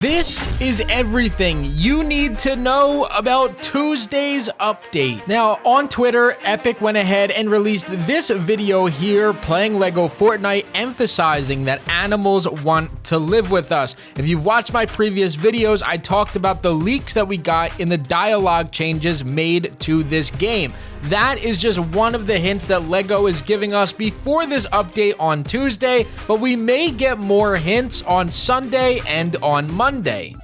This is everything you need to know about Tuesday's update. Now, on Twitter, Epic went ahead and released this video here playing LEGO Fortnite, emphasizing that animals want to live with us. If you've watched my previous videos, I talked about the leaks that we got in the dialogue changes made to this game. That is just one of the hints that LEGO is giving us before this update on Tuesday, but we may get more hints on Sunday and on Monday.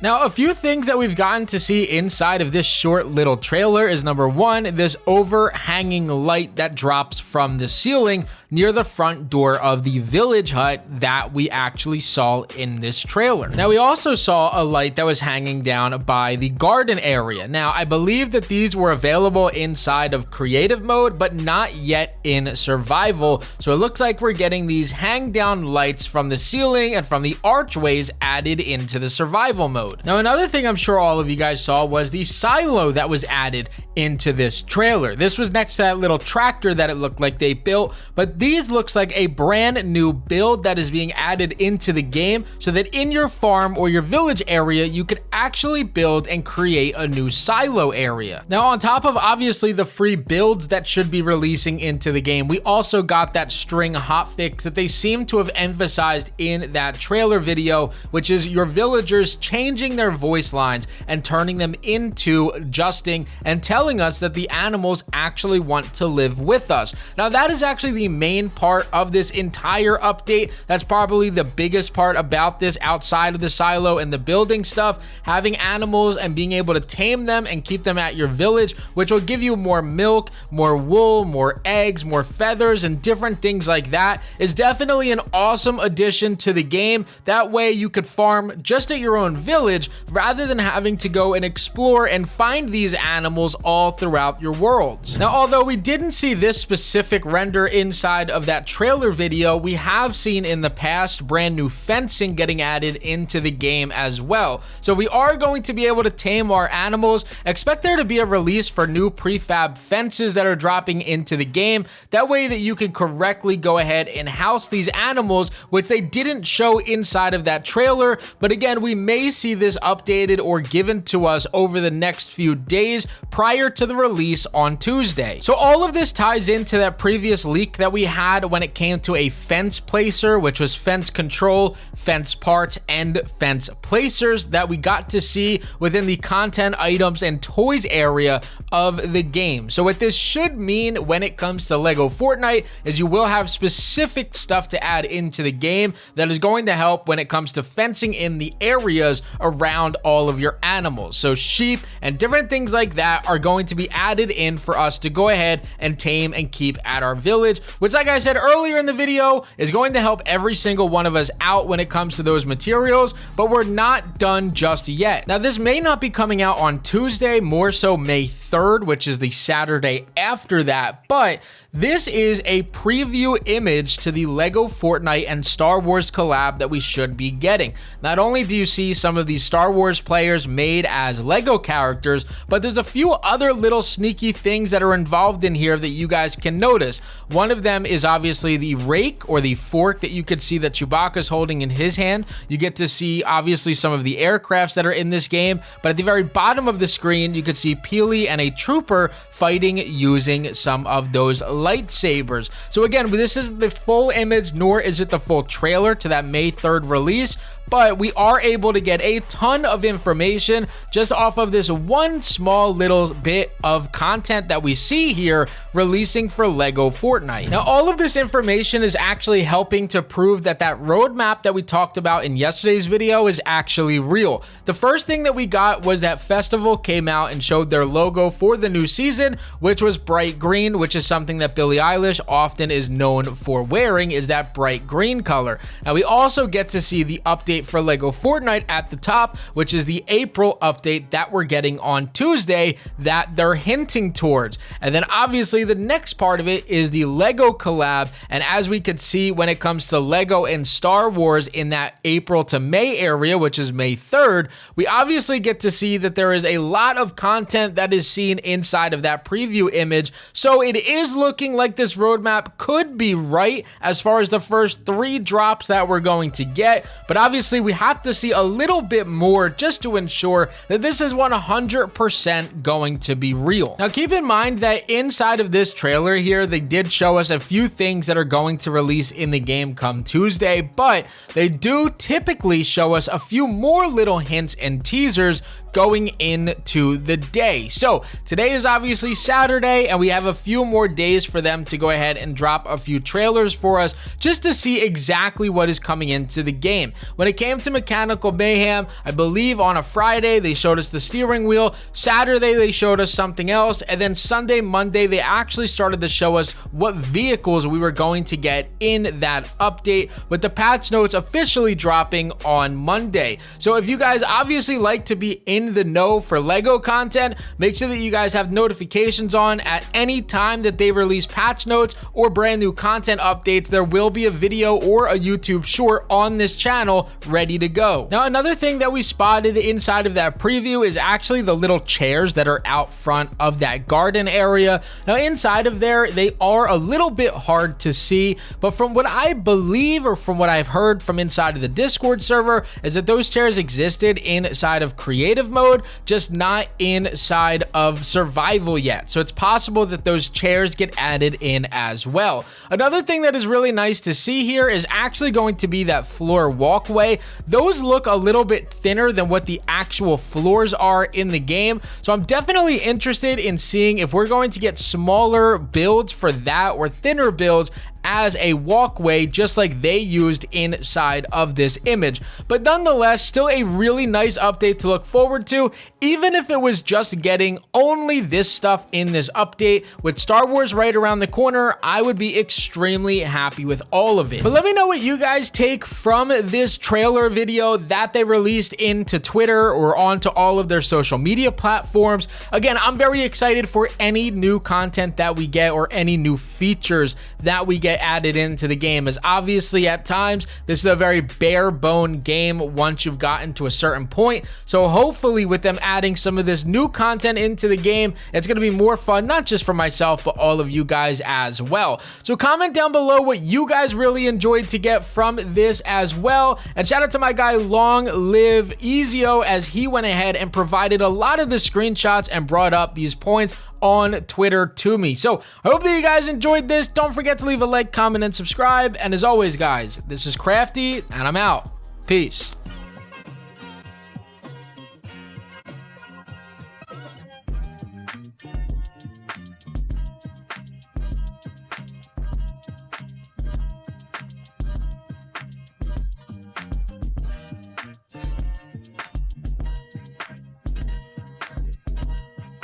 Now, a few things that we've gotten to see inside of this short little trailer is number one, this overhanging light that drops from the ceiling near the front door of the village hut that we actually saw in this trailer. Now, we also saw a light that was hanging down by the garden area. Now, I believe that these were available inside of creative mode, but not yet in survival. So it looks like we're getting these hang down lights from the ceiling and from the archways added into the survival mode. Now, another thing I'm sure all of you guys saw was the silo that was added into this trailer. This was next to that little tractor that it looked like they built, but these looks like a brand new build that is being added into the game so that in your farm or your village area, you could actually build and create a new silo area. Now, on top of obviously the free builds that should be releasing into the game, we also got that string hotfix that they seem to have emphasized in that trailer video, which is your villagers changing their voice lines and turning them into adjusting and telling us that the animals actually want to live with us. Now, that is actually the main part of this entire update. That's probably the biggest part about this outside of the silo and the building stuff. Having animals and being able to tame them and keep them at your village, which will give you more milk, more wool, more eggs, more feathers, and different things like that, is definitely an awesome addition to the game. That way you could farm just at your own village rather than having to go and explore and find these animals all throughout your worlds. Now, although we didn't see this specific render inside of that trailer video, we have seen in the past brand new fencing getting added into the game as well. So we are going to be able to tame our animals. Expect there to be a release for new prefab fences that are dropping into the game. That way that you can correctly go ahead and house these animals, which they didn't show inside of that trailer. But again, we may see this updated or given to us over the next few days prior to the release on Tuesday. So all of this ties into that previous leak that we had when it came to a fence placer, which was fence control, fence parts, and fence placers that we got to see within the content items and toys area of the game. So what this should mean when it comes to LEGO Fortnite is you will have specific stuff to add into the game that is going to help when it comes to fencing in the areas around all of your animals. So sheep and different things like that are going to be added in for us to go ahead and tame and keep at our village, which, like I said earlier in the video, is going to help every single one of us out when it comes to those materials, but we're not done just yet. Now, this may not be coming out on Tuesday, more so May 3rd, which is the Saturday after that, but this is a preview image to the LEGO Fortnite and Star Wars collab that we should be getting. Not only do you see some of these Star Wars players made as LEGO characters, but there's a few other little sneaky things that are involved in here that you guys can notice. One of them is obviously the rake or the fork that you could see that Chewbacca's holding in his hand. You get to see obviously some of the aircrafts that are in this game, but at the very bottom of the screen, you could see Peely and a trooper fighting using some of those lightsabers. So again, this is the full image, nor is it the full trailer to that May 3rd release, but we are able to get a ton of information just off of this one small little bit of content that we see here releasing for LEGO Fortnite. Now, all of this information is actually helping to prove that that roadmap that we talked about in yesterday's video is actually real. The first thing that we got was that Festival came out and showed their logo for the new season, which was bright green, which is something that Billie Eilish often is known for wearing, is that bright green color. Now, we also get to see the update for LEGO Fortnite at the top, which is the April update that we're getting on Tuesday that they're hinting towards. And then obviously the next part of it is the LEGO collab. And as we could see when it comes to LEGO and Star Wars in that April to May area, which is May 3rd, we obviously get to see that there is a lot of content that is seen inside of that preview image. So it is looking like this roadmap could be right as far as the first 3 drops that we're going to get. But obviously honestly, we have to see a little bit more just to ensure that this is 100% going to be real. Now, keep in mind that inside of this trailer here, they did show us a few things that are going to release in the game come Tuesday, but they do typically show us a few more little hints and teasers going into the day. So today is obviously Saturday, and we have a few more days for them to go ahead and drop a few trailers for us just to see exactly what is coming into the game. When it came to Mechanical Mayhem, I believe on a Friday they showed us the steering wheel, Saturday they showed us something else, and then Sunday, Monday they actually started to show us what vehicles we were going to get in that update, with the patch notes officially dropping on Monday. So if you guys obviously like to be in the know for LEGO content, make sure that you guys have notifications on at any time that they release patch notes or brand new content updates. There will be a video or a YouTube short on this channel ready to go. Now, another thing that we spotted inside of that preview is actually the little chairs that are out front of that garden area. Now, inside of there, they are a little bit hard to see, but from what I believe, or from what I've heard from inside of the Discord server, is that those chairs existed inside of creative mode, just not inside of survival yet. So it's possible that those chairs get added in as well. Another thing that is really nice to see here is actually going to be that floor walkway. Those look a little bit thinner than what the actual floors are in the game. So I'm definitely interested in seeing if we're going to get smaller builds for that or thinner builds as a walkway, just like they used inside of this image. But nonetheless, still a really nice update to look forward to. Even if it was just getting only this stuff in this update, with Star Wars right around the corner, I would be extremely happy with all of it. But let me know what you guys take from this trailer video that they released into Twitter or onto all of their social media platforms. Again, I'm very excited for any new content that we get or any new features that we get added into the game, as obviously at times this is a very bare bone game once you've gotten to a certain point. So hopefully with them adding some of this new content into the game, it's going to be more fun, not just for myself but all of you guys as well. So comment down below what you guys really enjoyed to get from this as well, and shout out to my guy Long Live Ezio, as he went ahead and provided a lot of the screenshots and brought up these points on Twitter to me. So I hope that you guys enjoyed this. Don't forget to leave a like, comment, and subscribe. And as always, guys, this is Crafty, and I'm out. Peace.